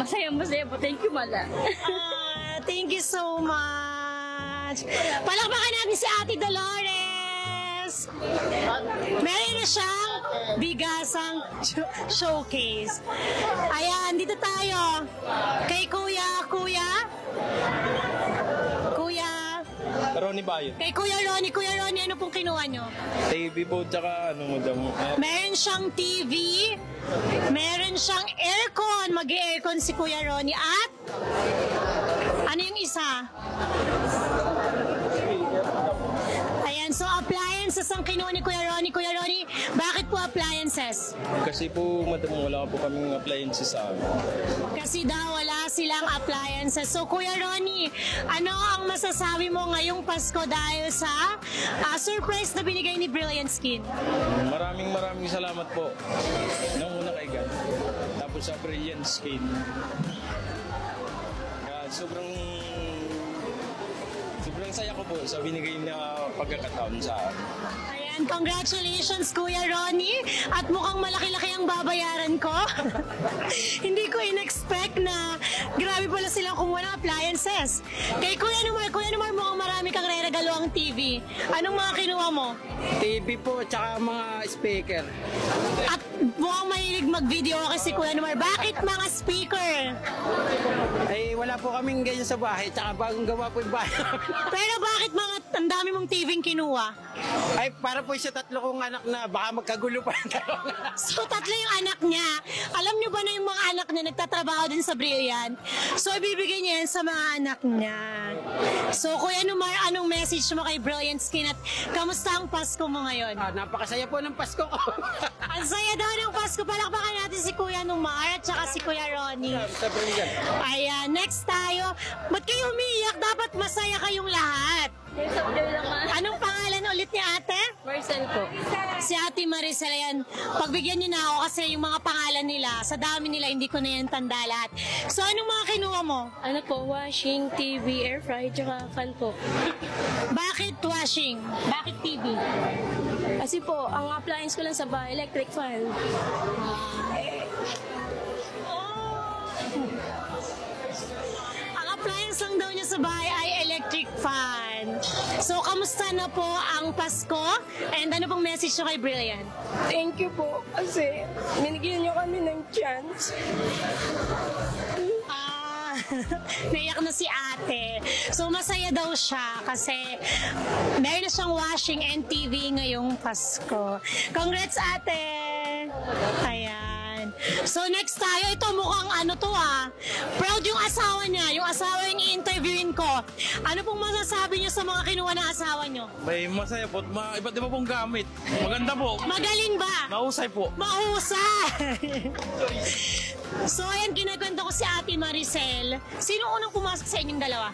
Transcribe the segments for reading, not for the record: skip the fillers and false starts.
Masaya po. Thank you, Mala. Thank you so much. Palakpakan natin si Ate Dolores. Meron na siyang bigasang showcase. Ayan, dito tayo. Kay Kuya. Ronnie Bayo. Kay Kuya Ronnie, ano pong kinuha nyo? TV po, tsaka madam. Meron siyang TV, meron siyang aircon, mag-aircon si Kuya Ronnie, at ano yung isa? Ayan, so appliances ang kinuha ni Kuya Ronnie. Kuya Ronnie, bakit po appliances? Kasi po, madam, wala po kaming appliances sa amin. Kasi daw wala silang appliances. So Kuya Ronnie, ano ang masasabi mo ngayong Pasko dahil sa surprise na binigay ni Brilliant Skin? Maraming salamat po. Nung una kay God. Tapos sa Brilliant Skin. Sobrang saya ko po sa binigay na pagkakataon sa akin. Ayan, congratulations Kuya Ronnie. At mukhang malaki-laki ang babayaran ko. Hindi ko in-expect na grabe pala silang kumuha ng appliances. Kay Kuya Numar, mukhang marami kang re-regalo ang TV. Anong mga kinuha mo? TV po, tsaka mga speaker. At mukhang mahilig mag-video kasi Kuya Numar. Bakit mga speaker? Ay, wala po kaming ganyan sa bahay, tsaka bagong gawa po yung bahay. Pero bakit ang dami mong TV kinuha? Ay, para po sa tatlo kong anak na baka magkagulo pa yung dalawa. So, tatlo yung anak niya. Alam niyo ba na yung mga anak niya nagtatrabaho din sa Brilliant? So, ibibigay niya yan sa mga anak niya. So, Kuya Numar, anong message mo kay Brilliant Skin at kamusta ang Pasko mo ngayon? Napakasaya po ng Pasko ko. Ang saya daw ng Pasko. Palakpakan natin si Kuya Numar at saka si Kuya Ronnie. Ayan, next tayo. Ba't kayo umiiyak? Dapat masaya kayong lahat. Anong pangalan ulit ni ate? Marcel po. Si Ate Maricel, yan. Pagbigyan niyo na ako kasi yung mga pangalan nila, sa dami nila, hindi ko na yan tanda lahat. So, anong mga kinuha mo? Ano po, washing, TV, air fry, tsaka fan po. Bakit washing? Bakit TV? Kasi po, ang appliance ko lang sa bahay, electric fan. Appliance lang daw niya sa bahay ay electric fan. So, kamusta na po ang Pasko? And ano pong message nyo kay Brilliant? Thank you po kasi binigyan niyo kami ng chance. Naiyak na si ate. So, masaya daw siya kasi meron na siyang washing and TV ngayong Pasko. Congrats, ate! Ayan. So, next tayo. Ito mukhang ano to proud yung asawa niya. Yung asawa yung i-interviewin ko. Ano pong masasabi niyo sa mga kinuha ng asawa niyo? May masaya po. Iba't iba pong gamit. Maganda po. Magaling ba? Mahusay po. Mahusay! So, ayan, kinakwento ko si Ate Maricel. Sino unang pumasok sa inyong dalawa?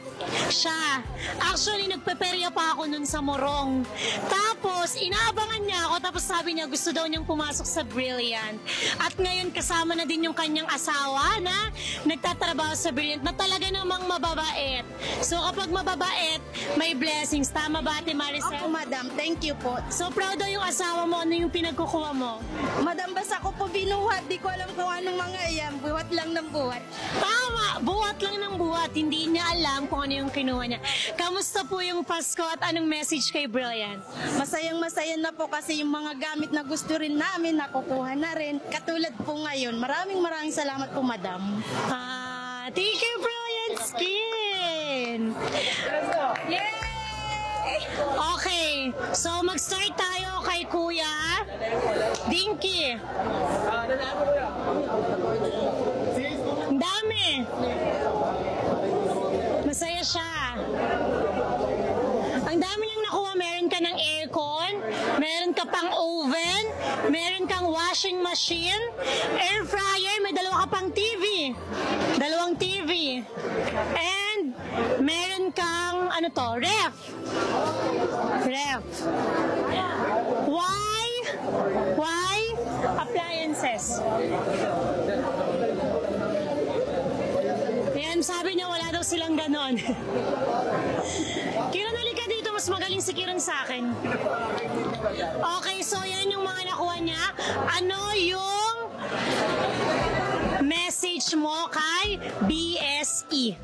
Siya. Actually, nagpeperya pa ako nun sa Morong. Tapos, inaabangan niya ako. Tapos sabi niya, gusto daw niyang pumasok sa Brilliant. At ngayon, kasama na din yung kanyang asawa na nagtatrabaho sa Brilliant na talaga namang mababait. So, kapag mababait, may blessings. Tama ba, Ate Maricel? Opo, madam. Thank you po. So, proud daw yung asawa mo. Ano yung pinagkukuha mo? Madam, basta ko po binuhat. Di ko alam kung anong mga iyan. Buhat lang ng buhat. Tama! Buhat lang ng buhat. Hindi niya alam kung ano yung kinuha niya. Kamusta po yung Pasko at anong message kay Brilliant? Masayang-masaya na po kasi yung mga gamit na gusto rin namin, nakukuha na rin. Katulad po ngayon. Maraming salamat po, madam. Thank you, Brilliant Skin! Yay! Okay, so mag-start tayo kay Kuya Dinky. Ang dami. Masaya siya. Ang dami niyang nakuha. Meron ka ng aircon, meron ka pang oven, meron kang washing machine, air fryer, may dalawa ka pang TV. Dalawang TV. And meron kang, ano to, ref. Why? Appliances. Yan, sabi niya wala daw silang ganon. Kiran, halika dito. Mas magaling si Kiran sa akin. Okay, so yan yung mga nakuha niya. Ano yung message page mo kay BSE.